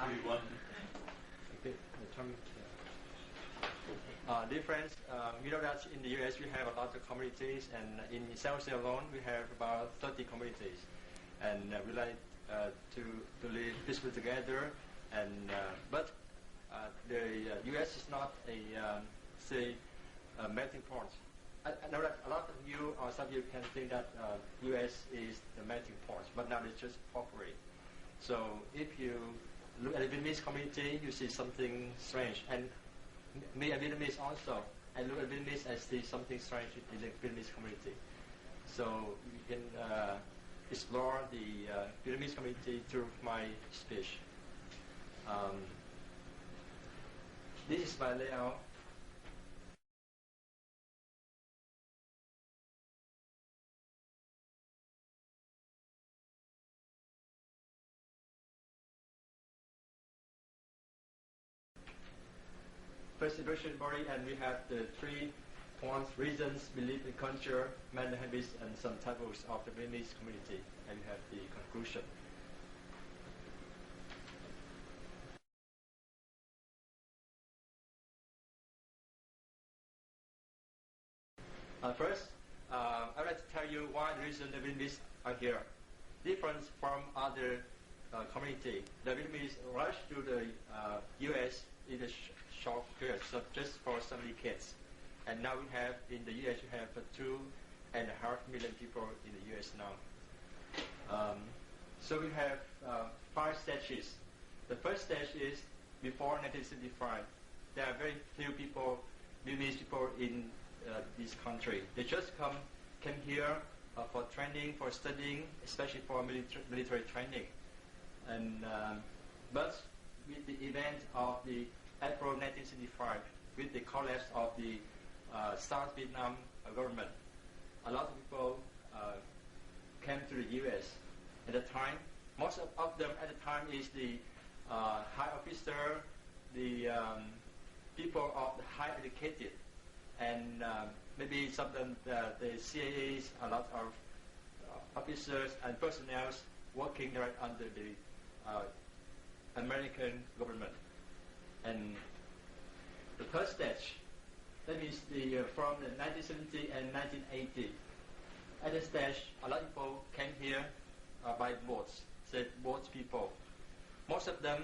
everyone. Okay, dear friends, you know that in the U.S. we have a lot of communities, and in San Jose alone we have about 30 communities, and we like to live peacefully together. And but the U.S. is not a melting pot. I know that a lot of you or some of you can think that U.S. is the melting pot, but now it's just cooperate. So if you look at the Vietnamese community, you see something strange, and me, a Vietnamese also, I look at Vietnamese, I see something strange in the Vietnamese community. So you can explore the Vietnamese community through my speech. This is my layout. First situation body, and we have the 3 points: reasons, belief in culture, manner habits, and some types of the Vietnamese community. And we have the conclusion. First, I would like to tell you why the reason the Vietnamese are here. Different from other community. The Vietnamese rushed to the U.S. in a short period, so just for some kids. And now we have, in the U.S., we have 2.5 million people in the U.S. now. So we have 5 stages. The first stage is before 1975. There are very few people, Vietnamese people in this country. They just came here for training, for studying, especially for military training. And but with the event of the April 1975, with the collapse of the South Vietnam government, a lot of people came to the U.S. at the time. Most of them at the time is the high officer, the people of the high educated, and maybe some of them, the CIAs, a lot of officers and personnel working right under the American government. And the first stage, that means from the 1970 and 1980. At this stage, a lot of people came here by boats, boat people. Most of them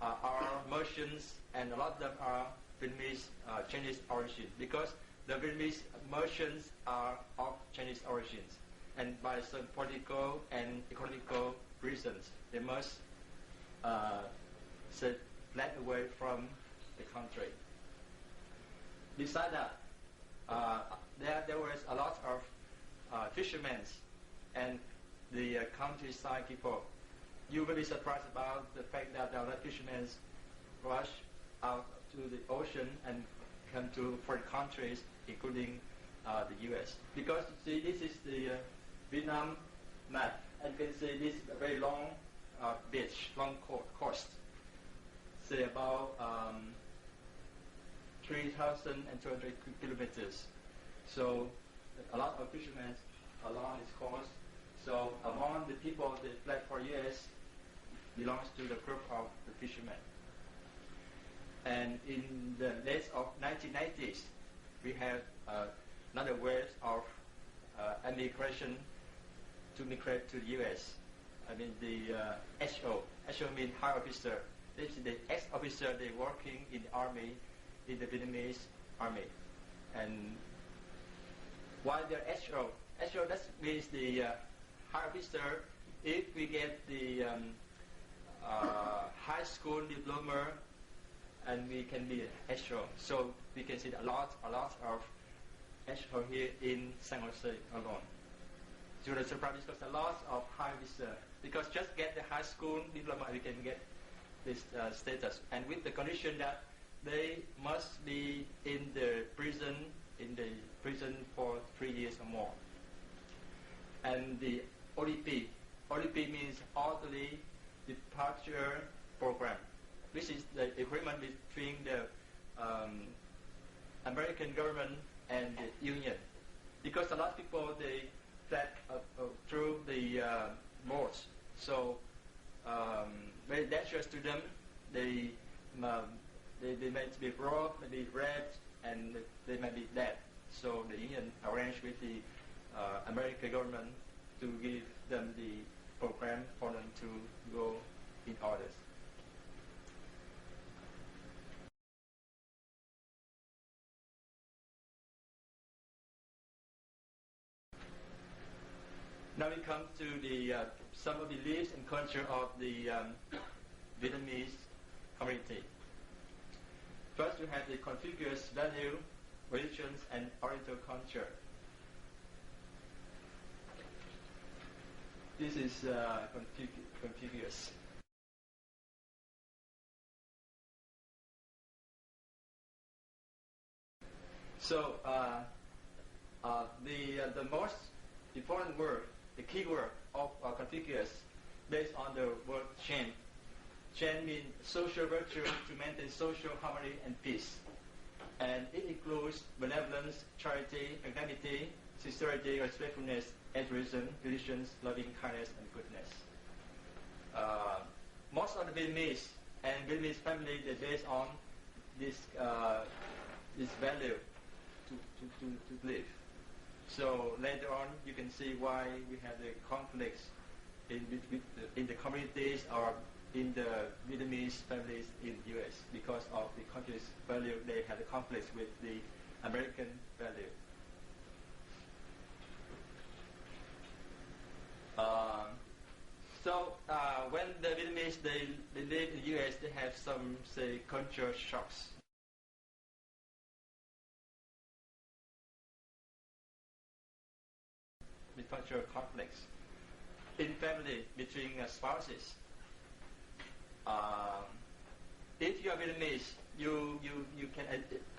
are Merchants, and a lot of them are Vietnamese Chinese origin, because the Vietnamese merchants are of Chinese origins, and by some political and economical reasons, they must fled away from the country. Besides that, there was a lot of fishermen and the countryside people. You will be surprised about the fact that a lot of fishermen rush out to the ocean and come to foreign countries, including the U.S. Because see, this is the Vietnam map, and you can see this is a very long beach, long coast, say about 3,200 kilometers. So a lot of fishermen along this coast. So among the people that fled for U.S. belongs to the group of the fishermen. And in the late of 1990s, we have another wave of immigration to migrate to the U.S. I mean the HO. HO means high officer. This is the ex-officer. They working in the army, in the Vietnamese army. And while they're HO, that means the high officer. If we get the high school diploma, and we can be HO. So we can see a lot of HO here in San Jose alone. So the surprise because a lot of high officer, because just get the high school diploma, we can get this status, and with the condition that they must be in the prison for 3 years or more. And the ODP means Orderly Departure Program, which is the agreement between the American government and the union. Because a lot of people, they fled through the boats, so very dangerous to them, they, um, they might be robbed, maybe raped, and they might be dead. So the union arranged with the American government to give them the program for them to go in orders. Now we come to the some of the beliefs and culture of the Vietnamese community. First, we have the Confucius value, religions, and Oriental culture. This is Confucius. So the most important word, the key word of Confucius, based on the word Chen. Chen means social virtue to maintain social harmony and peace. And it includes benevolence, charity, magnanimity, sincerity, respectfulness, altruism, diligence, loving kindness, and goodness. Most of the Vietnamese and Vietnamese family, they're based on this value to live. So later on, you can see why we have the conflicts in the communities or in the Vietnamese families in the U.S. because of the Confucius value. They have the conflicts with the American value. When the Vietnamese they live in the U.S., they have some, say, culture shocks. The cultural conflicts in family between spouses. If you are Vietnamese, you can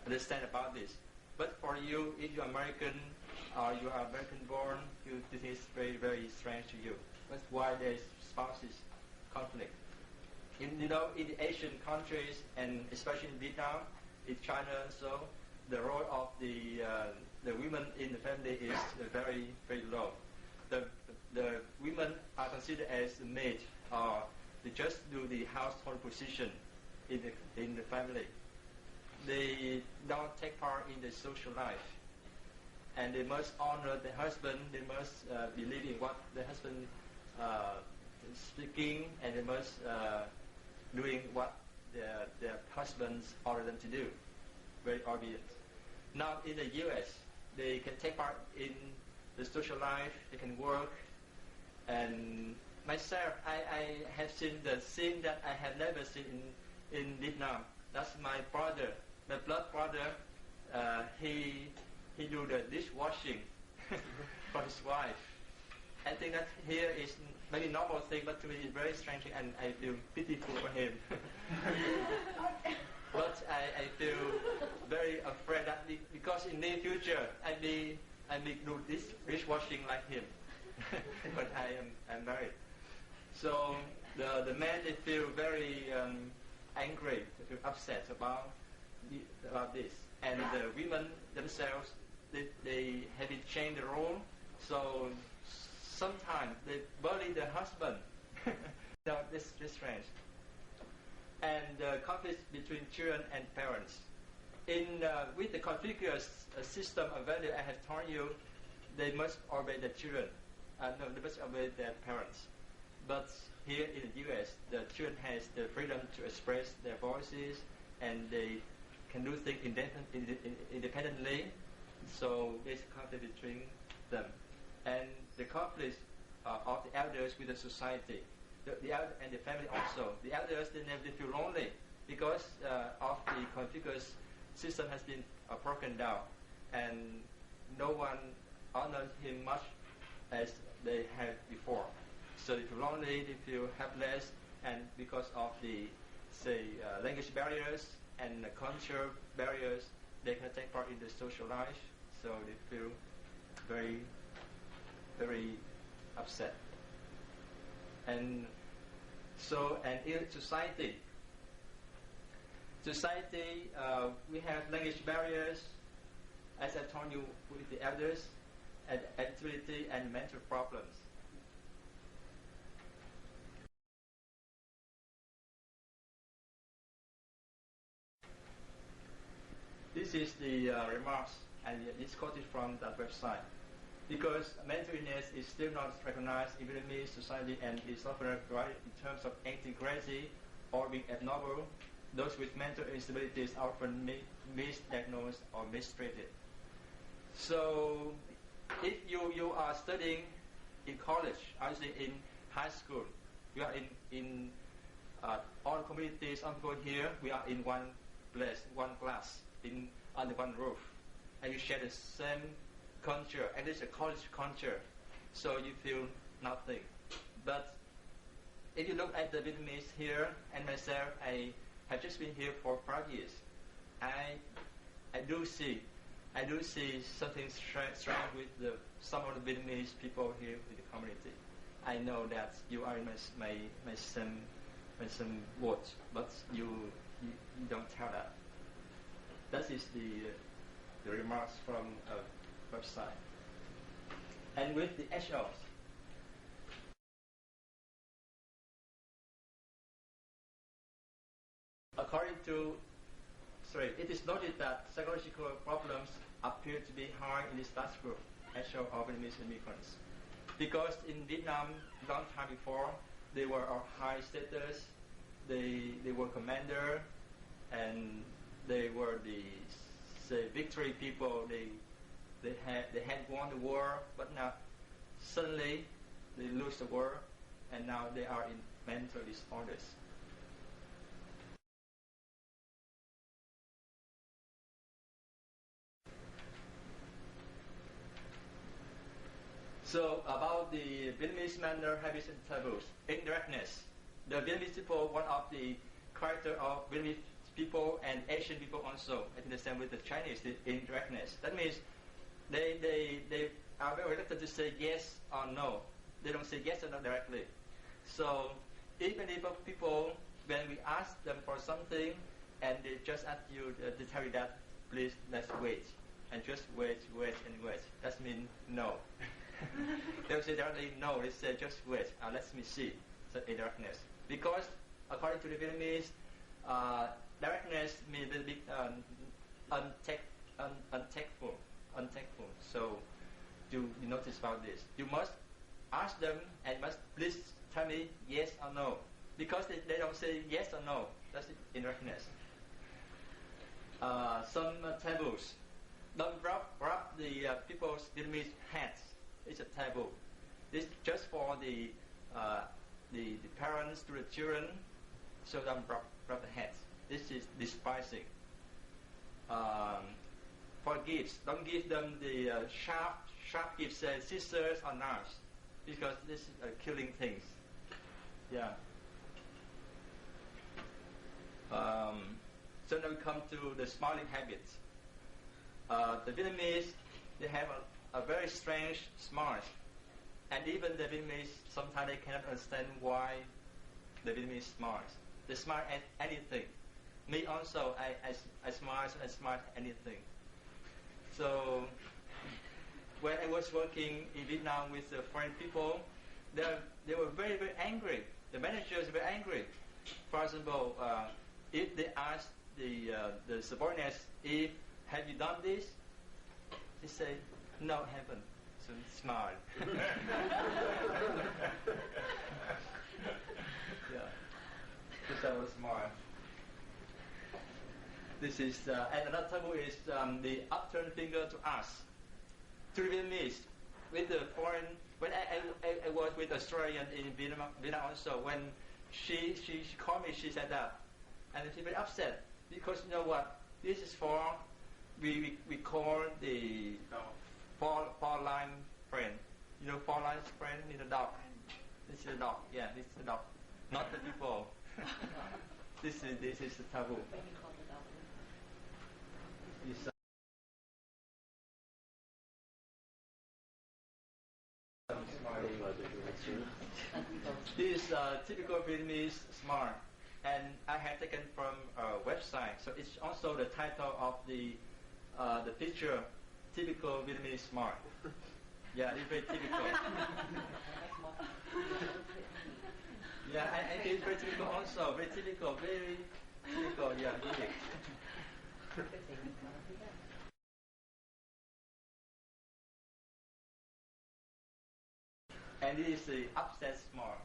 understand about this. But for you, if you are American or you are American born, this is very, very strange to you. That's why there is spouses conflict. In the Asian countries and especially in Vietnam, in China, so the role of the women in the family is very, very low. The women are considered as the maid, or they just do the household position in the family. They don't take part in the social life, and they must honor the husband. They must believe in what the husband is speaking, and they must doing what their husbands order them to do. Very obvious. Now in the U.S., they can take part in the social life. They can work, and myself, I have seen the scene that I have never seen in Vietnam. That's my brother, my blood brother. He do the dishwashing for his wife. I think that here is maybe normal thing, but to me it's very strange, and I feel pitiful for him. But I feel very afraid that because in the future I may do this dishwashing like him. But I'm married. So the men, they feel very angry, they feel upset about this, and the women themselves, they have it changed the role. So sometimes they bully the husband. No, this is strange. And conflicts between children and parents. With the Confucius system of value I have told you, they must obey their children. No, they must obey their parents. But here in the U.S., the children has the freedom to express their voices, and they can do things independently. So there's a conflict between them, and the conflict of the elders with the society, the elder and the family also. The elders, they never feel lonely because of the Confucius system has been broken down, and no one honors him much as they had before. So they feel lonely, they feel helpless, and because of the, say, language barriers and the culture barriers, they can take part in the social life, so they feel very, very upset. And so, and in society, we have language barriers, as I told you, with the elders, and activity and mental problems. is the remarks, and it's quoted from that website. Because mental illness is still not recognized in Vietnamese society and is often regarded in terms of anti-crazy or being abnormal. Those with mental instabilities are often misdiagnosed or mistreated. So if you are studying in college, actually in high school, we are in all communities, all people here, we are in one place, one class, under one roof, and you share the same culture, and it's a college culture, so you feel nothing. But if you look at the Vietnamese here and myself, I have just been here for 5 years. I do see something strange with some of the Vietnamese people here in the community. I know that you are in my same boat, but you don't tell that. That is the remarks from a website. And with the HOs, it is noted that psychological problems appear to be high in this last group, HO or Vietnamese immigrants. Because in Vietnam, long time before, they were of high status, they were commander, and they were the victory people. They had won the war, but now suddenly they lose the war, and now they are in mental disorders. So about the Vietnamese manner, habits, and taboos. Indirectness. The Vietnamese people, one of the character of Vietnamese people and Asian people also, I think the same with the Chinese, the indirectness. That means they are very reluctant to say yes or no. They don't say yes or no directly. So even if people, when we ask them for something, and they just ask you, they tell you that, please, let's wait. And just wait. That means no. They don't say directly no, they say just wait, let me see. So indirectness. Because according to the Vietnamese, directness means a little bit untactful. So do you notice about this? You must ask them and must please tell me yes or no. Because they don't say yes or no. That's indirectness. Some taboos. Don't rub the people's Vietnamese hands. It's a taboo. This is just for the parents to the children, so don't rub the hands. This is despising. For gifts, don't give them the sharp gifts, scissors or knives, because this is killing things. Yeah. So now we come to the smiling habits. The Vietnamese, they have a very strange smile, and even the Vietnamese, sometimes they cannot understand why the Vietnamese smiles. They smile at anything. Me also, I smile at anything. So when I was working in Vietnam with the foreign people, they were very, very angry. The managers were angry. For example, if they asked the subordinates, have you done this? They say, no, haven't. So smile. Yeah. Just have a smile. This is, and another taboo is the upturned finger to us. To the Vietnamese, with the foreign, when I was with Australian in Vietnam also, when she called me, she said that, and she was very upset, because you know what, this is for, we call the four-line friend. You know four-line friend is a dog. This is a dog. Yeah, this is a dog. Not the people. This is the taboo. This is typical Vietnamese smile, and I have taken from a website. So it's also the title of the picture. Typical Vietnamese smile. Yeah, it's very typical. Yeah, I think it's very typical also. Very typical, yeah, really. And it is the upset smile.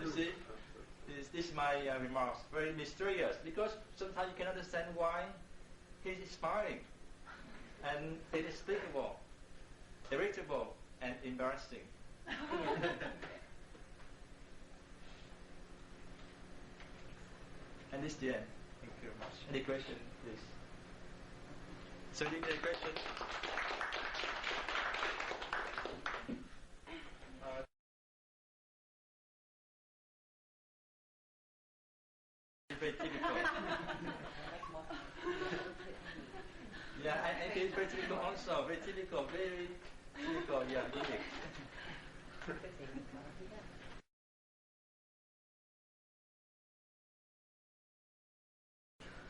You see, this is my remarks. Very mysterious because sometimes you cannot understand why he is smiling, and inexplicable, irritable, and embarrassing. And this is the end. Thank you very much. Any question, please? So, any question? Very typical. Yeah, I feel very typical also. Very typical. Very typical. Yeah, unique.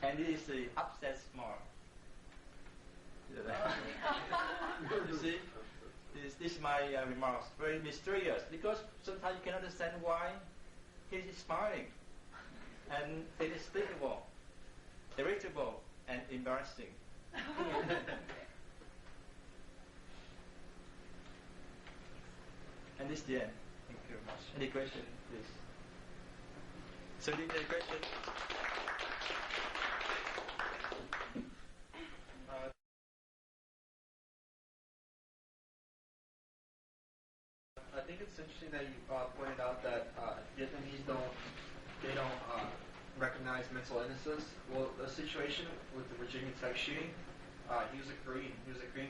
And it is the upset smile. You see, this is my remarks. Very mysterious because sometimes you cannot understand why he is smiling, and inexplicable, irritable, and embarrassing. And this is the end. Thank you very much. Any question, please? So, any question? I think it's interesting that you pointed out that Vietnamese don't recognize mental illnesses. Well, the situation with the Virginia Tech shooting, he was a Korean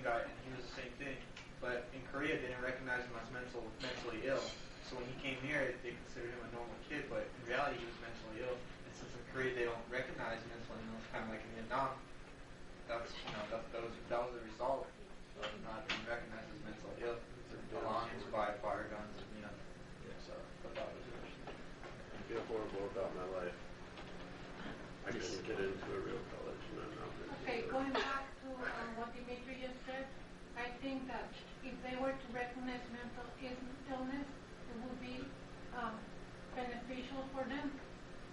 guy, and he was the same thing. But in Korea, they didn't recognize him as mentally ill. So when he came here, they considered him a normal kid, but in reality, he was mentally ill. And since in Korea they don't recognize mental illness, kind of like in Vietnam, that was the result of not being recognized as mentally ill. Belongings by fire guns, so I thought it was interesting. I feel horrible about my life. I couldn't get into a real college, and I'm not going to. Okay, going back to what Dimitri just said, I think that if they were to recognize mental illness, it would be beneficial for them,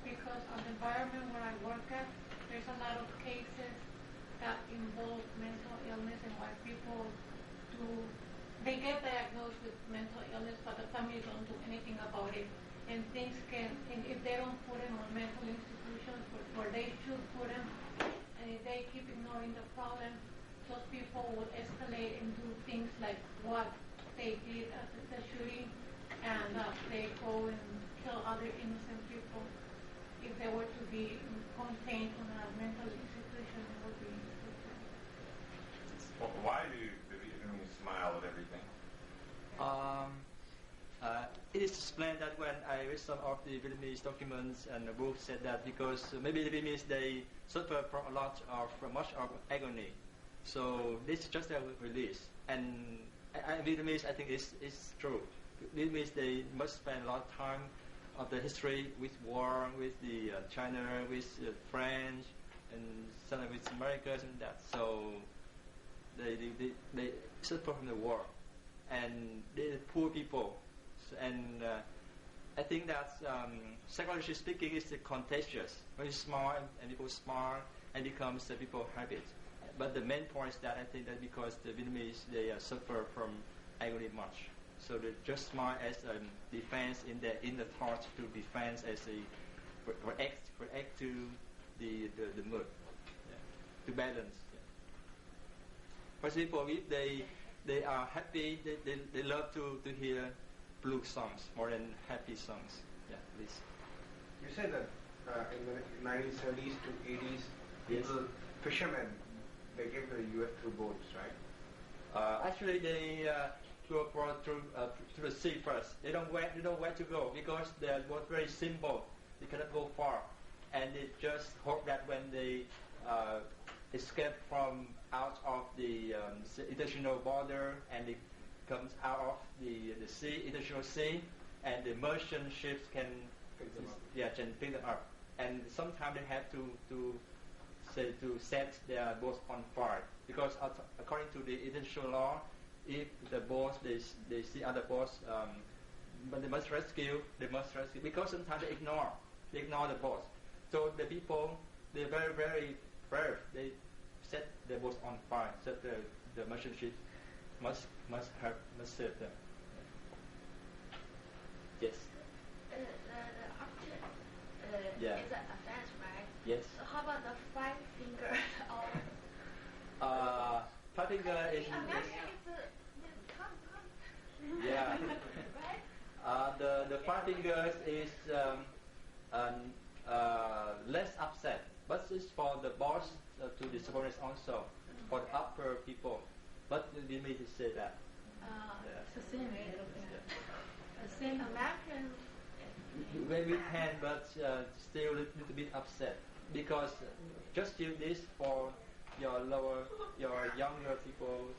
because of the environment where I work at, there's a lot of cases that involve mental illness, and why people they get diagnosed with mental illness, but the family don't do anything about it. And things and if they don't put them on mental institutions where they should put them, and if they keep ignoring the problem, those people will escalate and do things like what they did at the shooting, and they go and kill other innocent people. If they were to be contained on a mental institution, it would be different. Why do the Vietnamese smile at everything? It is explained that when I read some of the Vietnamese documents and the book said that because maybe the Vietnamese they suffer from much of agony, so this is just a release. And Vietnamese, I think, is true. Vietnamese they must spend a lot of time of the history with war, with the China, with French, and sometimes with Americans and that. So they suffer from the war, and they're poor people. And I think that psychologically speaking, it's contagious. When you smile and people smile, and becomes the people's habit. But the main point is that I think that because the Vietnamese they suffer from agony much, so they just smile as a defense in the thought to defense as a react to the mood, to balance. For example, if they are happy, they love to hear blues songs more than happy songs. Yeah, please. You said that in the 1970s to 80s, people, fishermen, they came to the U.S. through boats, right? Actually, they go through the sea first. They don't know where to go because the boat very simple. They cannot go far, and they just hope that when they escape from out of the international border and they comes out of the sea, international sea, and the merchant ships can pick them up. And sometimes they have to set their boats on fire because according to the international law, if the boats they see other boats, but they must rescue because sometimes they ignore the boats. So the people, they're very, very brave. They set the boats on fire. So the merchant ship must save them. Yes. The object Yeah. is an offense, right? Yes. So how about the 5 finger? Five finger is American is come. yeah. Right? The five fingers is less upset, but it's for the boss to the subordinates also, for the upper people. But we need to say that. Yeah. It's the same. The same. American. When we can, but still a little bit upset because just do this for your younger people.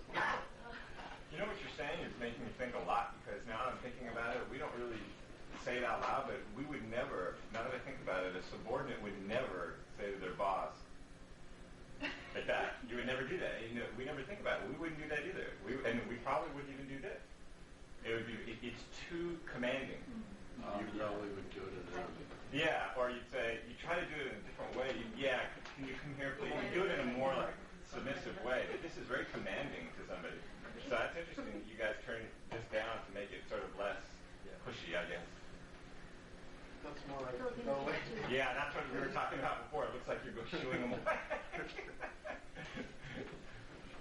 You know what you're saying is making me think a lot, because now I'm thinking about it, we don't really say it out loud, but we would never, now that I think about it, a subordinate would never say to their boss, like that. You would never do that. You know, we never think about it. We wouldn't do that either. And we probably wouldn't even do this. It would be, it's too commanding. You probably would go to them. Yeah, or you'd say, you try to do it in a different way. Can you come here, please? You do it in a more like submissive way. But this is very commanding to somebody. So that's interesting that you guys turn this down to make it sort of less pushy, I guess. That's more like So go away. Yeah, that's what we were talking about before. It looks like you're shooing them away.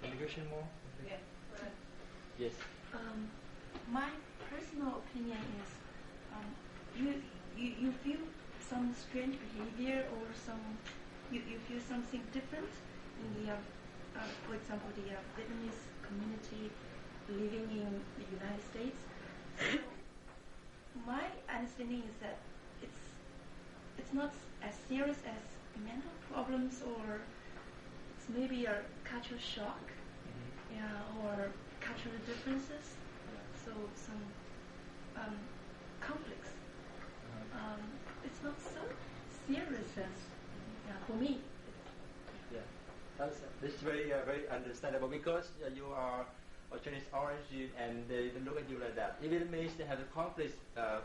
Any question more? Yes. Yes. My personal opinion is, you feel some strange behavior or you feel something different in the, for example, the Vietnamese community living in the United States. So my understanding is that it's not as serious as mental problems, or it's maybe a cultural shock, or cultural differences. So some conflicts. It's not so serious as for me. Yeah, this is very understandable because you are of Chinese origin and they look at you like that. If it means they have a conflict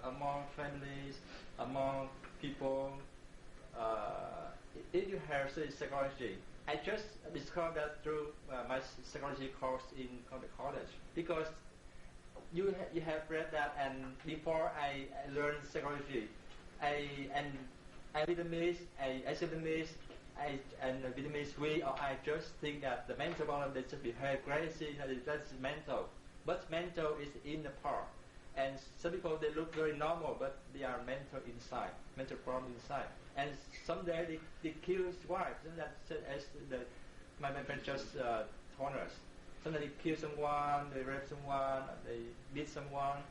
among families, among people, if you have psychology, I just discovered that through my psychology course in college because you have read that, and before I learned psychology, I Vietnamese, I just think that the mental problem, they just behave crazy, that's mental. But mental is in the part. And some people, they look very normal, but they are mental problem inside. And someday they kill his wife. As my friend just told us. Sometimes they kill someone, they rape someone, they beat someone.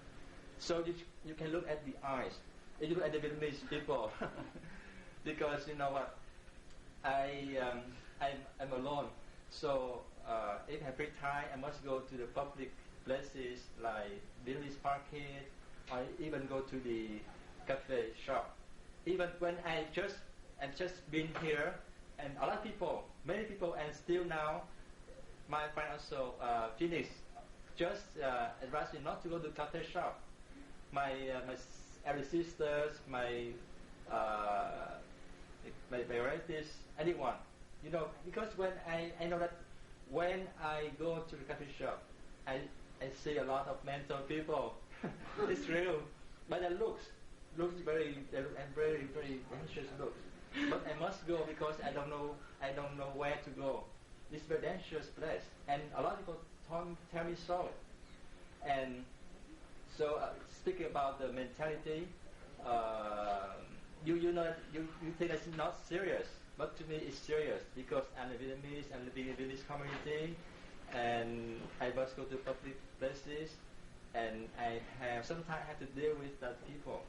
So you can look at the eyes. You look at the Vietnamese people. Because you know what, I'm alone. So if I have free time, I must go to the public places like Vietnamese market, or even go to the cafe shop. Even when I'm just been here, and a lot of people, many people, and still now, my friend also Phoenix just advised me not to go to cafe shop. My elder sisters, my relatives, anyone, because when I know that when I go to the coffee shop, I see a lot of mental people. It's real, but the looks very anxious looks. But I must go because I don't know where to go. It's a very dangerous place, and a lot of people tell me so. And so speaking about the mentality, you think it's not serious, but to me it's serious because I'm a Vietnamese, I'm living in the Vietnamese community, and I must go to public places, and sometimes I have to deal with that people.